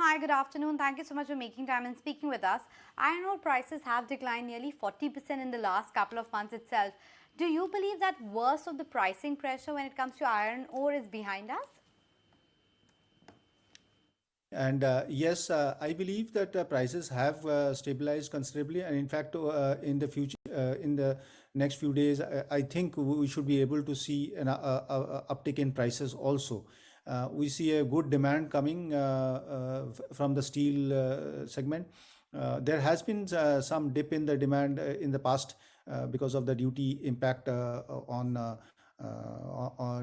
hi, good afternoon. Thank you so much for making time and speaking with us. Iron ore prices have declined nearly 40% in the last couple of months itself. Do you believe that worst of the pricing pressure when it comes to iron ore is behind us? And yes, I believe that prices have stabilized considerably, and in fact, in the future, in the next few days, I think we should be able to see an uptick in prices also. We see a good demand coming from the steel segment. There has been some dip in the demand in the past because of the duty impact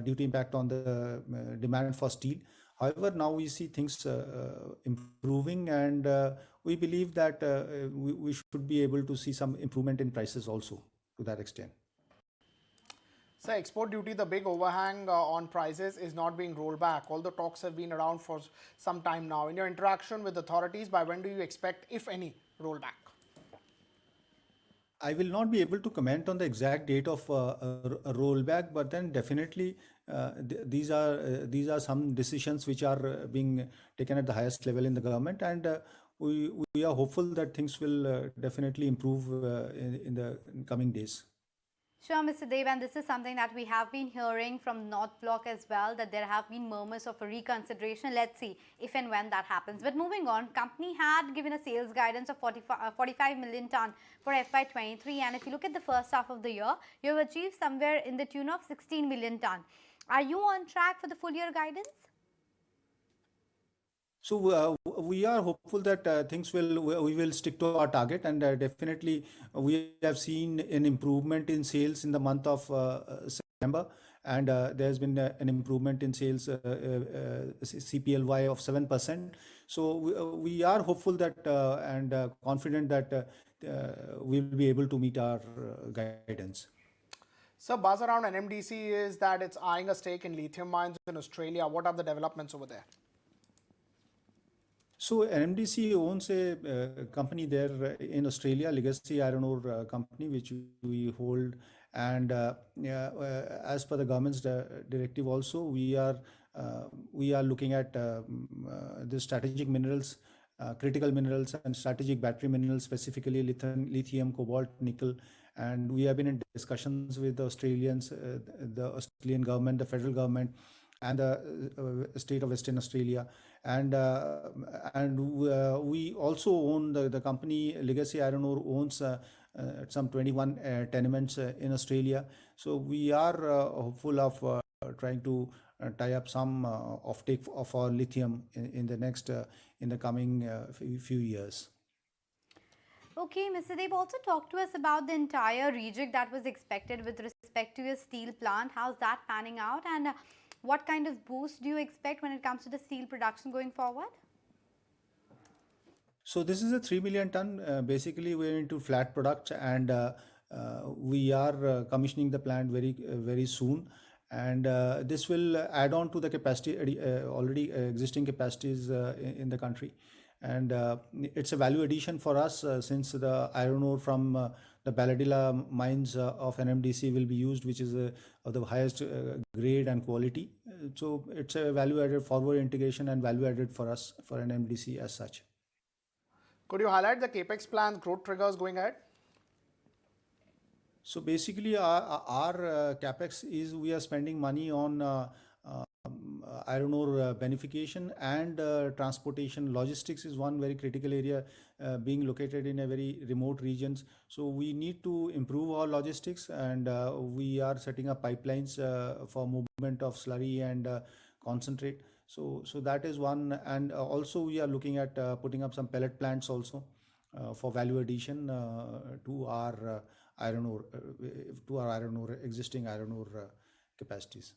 duty impact on the demand for steel. However, now we see things improving, and we believe that we should be able to see some improvement in prices also to that extent. So export duty, the big overhang on prices is not being rolled back. All the talks have been around for some time now. In your interaction with authorities, by when do you expect, if any, rollback? I will not be able to comment on the exact date of a rollback, but then definitely these are some decisions which are being taken at the highest level in the government, and we are hopeful that things will definitely improve in the coming days. Sure, Mr. Deb, and this is something that we have been hearing from North Block as well, that there have been murmurs of a reconsideration. Let's see if and when that happens. But moving on, company had given a sales guidance of 45 million ton for FY23, and if you look at the first half of the year, you have achieved somewhere in the tune of 16 million ton. Are you on track for the full year guidance? So we are hopeful that we will stick to our target, and definitely we have seen an improvement in sales in the month of September, and there's been an improvement in sales CPLY of 7%. So we are hopeful that and confident that we will be able to meet our guidance. So buzz around NMDC is that it's eyeing a stake in lithium mines in Australia. What are the developments over there? So NMDC owns a company there in Australia, Legacy Iron Ore Company, which we hold. And as per the government's directive, also we are looking at the strategic minerals, critical minerals, and strategic battery minerals, specifically lithium, cobalt, nickel. And we have been in discussions with the Australians, the Australian government, the federal government, and the state of Western Australia, and we also own the company Legacy Iron Ore owns some 21 tenements in Australia. So we are hopeful of trying to tie up some offtake of our lithium in the coming few years. Okay, Mr. Deb, also talk to us about the entire reject that was expected with respect to your steel plant. How's that panning out, and what kind of boost do you expect when it comes to the steel production going forward? So this is a 3 million ton. Basically, we're into flat products, and we are commissioning the plant very soon. And this will add on to the capacity already existing capacities in the country. And it's a value addition for us since the iron ore from the Balladilla mines of NMDC will be used, which is of the highest grade and quality. So it's a value added forward integration and value added for us for NMDC as such. Could you highlight the capex plan, growth triggers going ahead? So basically, our capex is we are spending money on iron ore beneficiation and transportation. Logistics is one very critical area, being located in a very remote regions. So we need to improve our logistics, and we are setting up pipelines for movement of slurry and concentrate. So that is one, and also we are looking at putting up some pellet plants also for value addition to our iron ore existing iron ore capacities.